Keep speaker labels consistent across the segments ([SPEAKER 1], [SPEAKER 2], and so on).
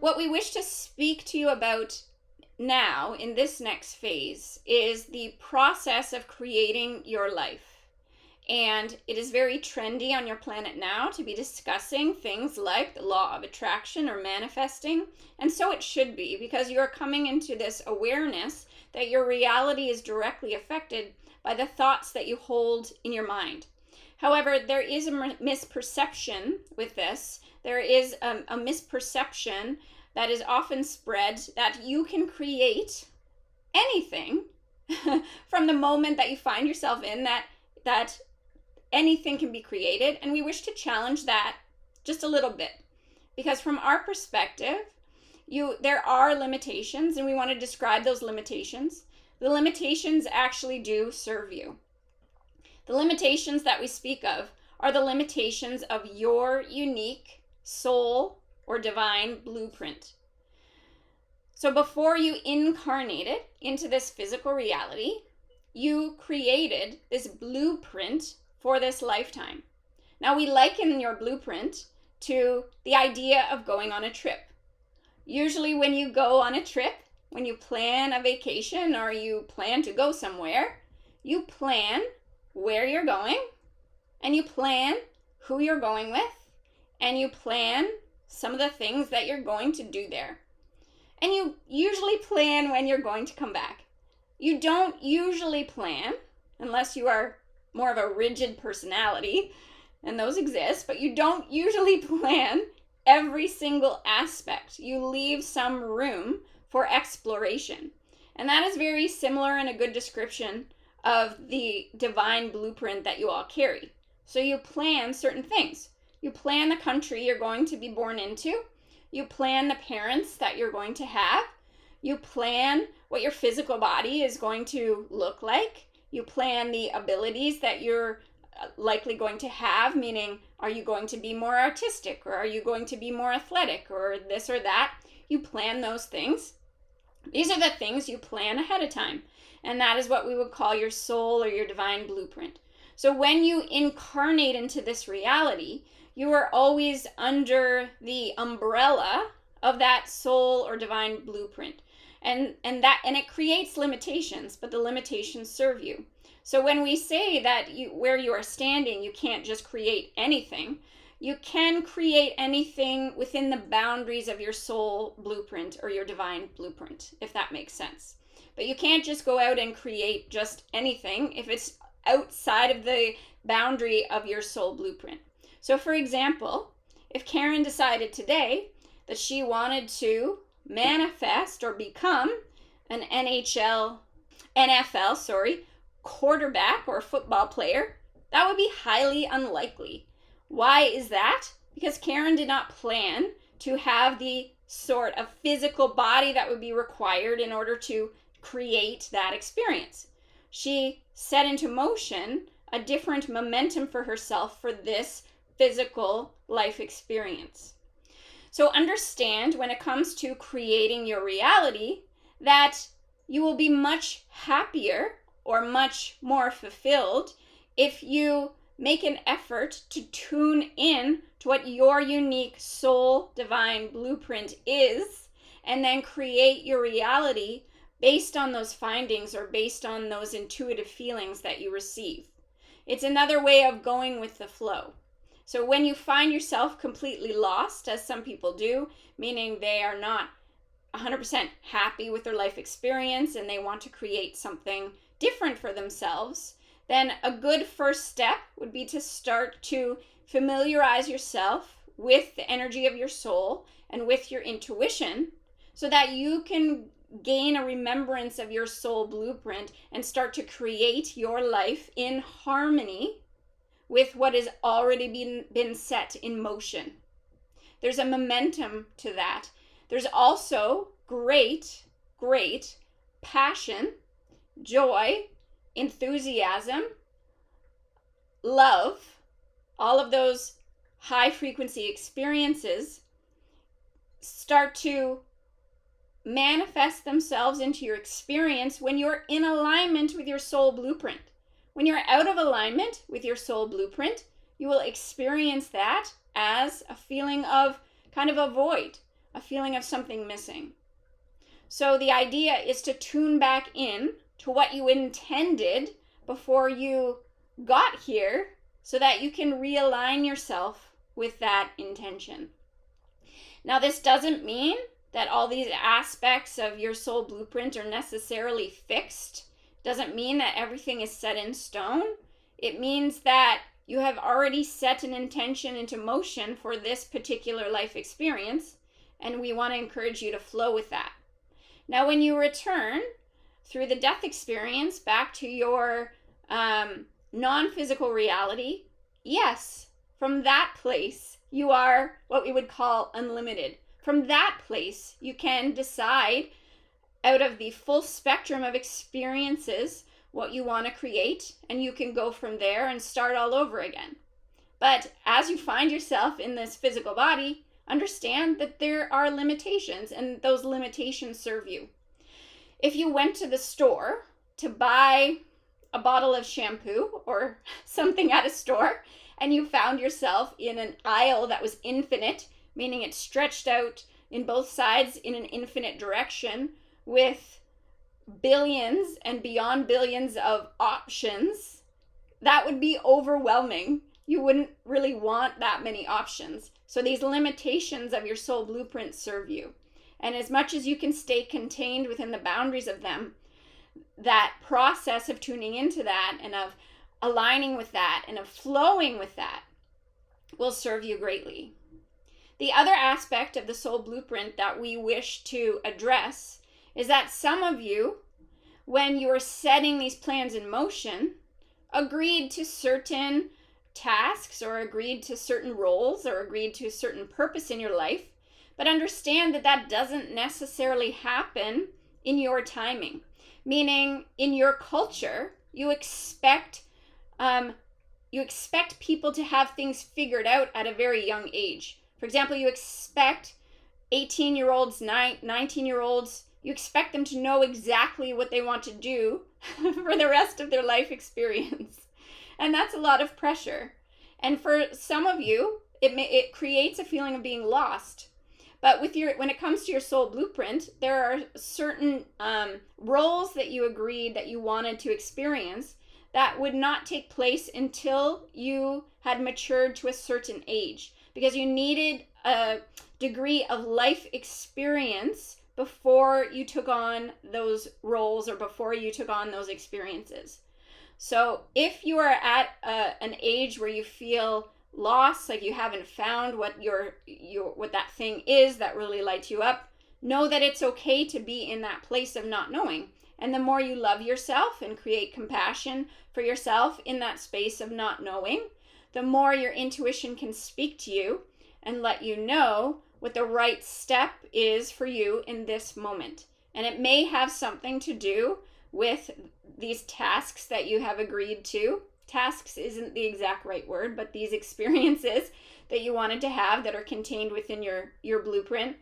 [SPEAKER 1] what we wish to speak to you about now in this next phase is the process of creating your life. And it is very trendy on your planet now to be discussing things like the law of attraction or manifesting. And so it should be, because you are coming into this awareness that your reality is directly affected by the thoughts that you hold in your mind. However, there is a misperception with this. There is a misperception that is often spread that you can create anything from the moment that you find yourself in that anything can be created. And we wish to challenge that just a little bit, because from our perspective, there are limitations, and we want to describe those limitations. The limitations actually do serve you. The limitations that we speak of are the limitations of your unique soul or divine blueprint. So before you incarnated into this physical reality, you created this blueprint for this lifetime. Now, we liken your blueprint to the idea of going on a trip. Usually when you go on a trip, when you plan a vacation or you plan to go somewhere, you plan where you're going, and you plan who you're going with, and you plan some of the things that you're going to do there. And you usually plan when you're going to come back. You don't usually plan, unless you are more of a rigid personality, and those exist, but you don't usually plan every single aspect. You leave some room for exploration. And that is very similar and a good description of the divine blueprint that you all carry. So you plan certain things. You plan the country you're going to be born into. You plan the parents that you're going to have. You plan what your physical body is going to look like. You plan the abilities that you're likely going to have, meaning, are you going to be more artistic, or are you going to be more athletic, or this or that? You plan those things. These are the things you plan ahead of time. And that is what we would call your soul or your divine blueprint. So when you incarnate into this reality, you are always under the umbrella of that soul or divine blueprint. And it creates limitations, but the limitations serve you. So when we say that where you are standing, you can't just create anything, you can create anything within the boundaries of your soul blueprint or your divine blueprint, if that makes sense. But you can't just go out and create just anything if it's outside of the boundary of your soul blueprint. So for example, if Karen decided today that she wanted to manifest or become an NFL quarterback or football player, that would be highly unlikely. Why is that? Because Karen did not plan to have the sort of physical body that would be required in order to create that experience. She set into motion a different momentum for herself for this physical life experience. So understand, when it comes to creating your reality, that you will be much happier or much more fulfilled if you make an effort to tune in to what your unique soul divine blueprint is, and then create your reality based on those findings or based on those intuitive feelings that you receive. It's another way of going with the flow. So when you find yourself completely lost, as some people do, meaning they are not 100% happy with their life experience and they want to create something different for themselves, then a good first step would be to start to familiarize yourself with the energy of your soul and with your intuition, so that you can gain a remembrance of your soul blueprint and start to create your life in harmony with what has already been set in motion. There's a momentum to that. There's also great passion, joy, enthusiasm, love, all of those high frequency experiences start to manifest themselves into your experience when you're in alignment with your soul blueprint. When you're out of alignment with your soul blueprint, you will experience that as a feeling of kind of a a feeling of something missing. So the idea is to tune back in to what you intended before you got here so that you can realign yourself with that intention. Now, this doesn't mean that all these aspects of your soul blueprint are necessarily fixed. Doesn't mean that everything is set in stone. It means that you have already set an intention into motion for this particular life experience, and we want to encourage you to flow with that. Now, when you return through the death experience back to your non-physical reality, yes, from that place, you are what we would call unlimited. From that place, you can decide out of the full spectrum of experiences what you want to create, and you can go from there and start all over again. But as you find yourself in this physical body, understand that there are limitations, and those limitations serve you. If you went to the store to buy a bottle of shampoo or something at a store, and you found yourself in an aisle that was infinite, meaning it stretched out in both sides in an infinite direction with billions and beyond billions of options, that would be overwhelming. You wouldn't really want that many options. So these limitations of your soul blueprint serve you. And as much as you can stay contained within the boundaries of them, that process of tuning into that and of aligning with that and of flowing with that will serve you greatly. The other aspect of the soul blueprint that we wish to address is that some of you, when you were setting these plans in motion, agreed to certain tasks or agreed to certain roles or agreed to a certain purpose in your life, but understand that that doesn't necessarily happen in your timing. Meaning, in your culture, you expect people to have things figured out at a very young age. For example, you expect 18-year-olds, 19-year-olds, you expect them to know exactly what they want to do for the rest of their life experience. And that's a lot of pressure. And for some of you, it creates a feeling of being lost. But when it comes to your soul blueprint, there are certain roles that you agreed that you wanted to experience that would not take place until you had matured to a certain age, because you needed a degree of life experience before you took on those roles or before you took on those experiences. So if you are at an age where you feel lost, like you haven't found what what that thing is that really lights you up, know that it's okay to be in that place of not knowing. And the more you love yourself and create compassion for yourself in that space of not knowing, the more your intuition can speak to you and let you know what the right step is for you in this moment. And it may have something to do with these tasks that you have agreed to. Tasks isn't the exact right word, but these experiences that you wanted to have that are contained within your blueprint.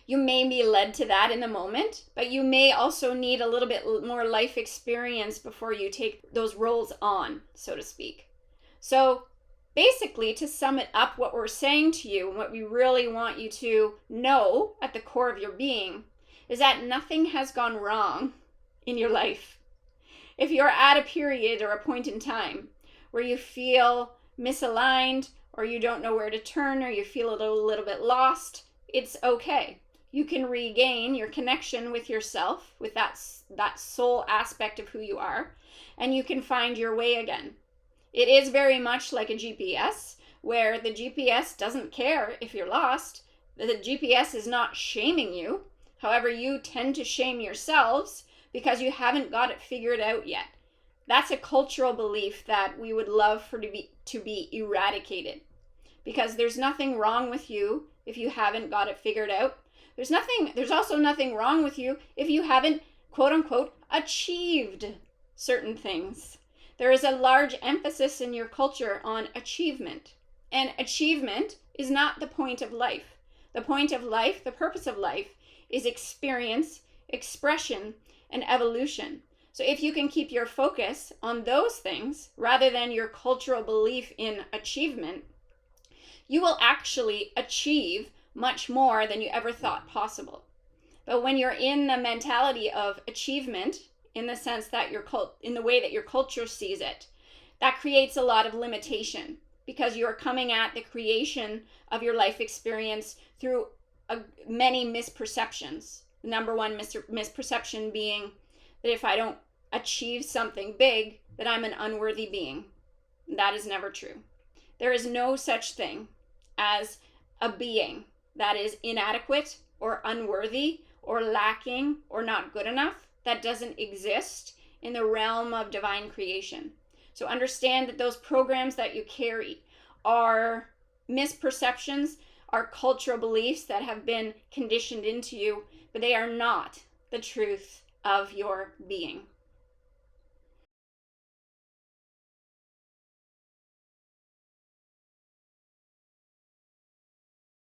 [SPEAKER 1] You may be led to that in the moment, but you may also need a little bit more life experience before you take those roles on, so to speak. So basically, to sum it up, what we're saying to you and what we really want you to know at the core of your being is that nothing has gone wrong in your life. If you're at a period or a point in time where you feel misaligned or you don't know where to turn or you feel a little bit lost, it's okay. You can regain your connection with yourself, with that soul aspect of who you are, and you can find your way again. It is very much like a GPS, where the GPS doesn't care if you're lost. The GPS is not shaming you. However, you tend to shame yourselves because you haven't got it figured out yet. That's a cultural belief that we would love to be eradicated, because there's nothing wrong with you if you haven't got it figured out. There's also nothing wrong with you if you haven't, quote unquote, achieved certain things. There is a large emphasis in your culture on achievement. And achievement is not the point of life. The point of life, the purpose of life, is experience, expression, and evolution. So if you can keep your focus on those things rather than your cultural belief in achievement, you will actually achieve much more than you ever thought possible. But when you're in the mentality of achievement, in the sense that in the way that your culture sees it, that creates a lot of limitation, because you're coming at the creation of your life experience through many misperceptions. The number one misperception being that if I don't achieve something big, that I'm an unworthy being. That is never true. There is no such thing as a being that is inadequate or unworthy or lacking or not good enough. That doesn't exist in the realm of divine creation. So understand that those programs that you carry are misperceptions, are cultural beliefs that have been conditioned into you, but they are not the truth of your being.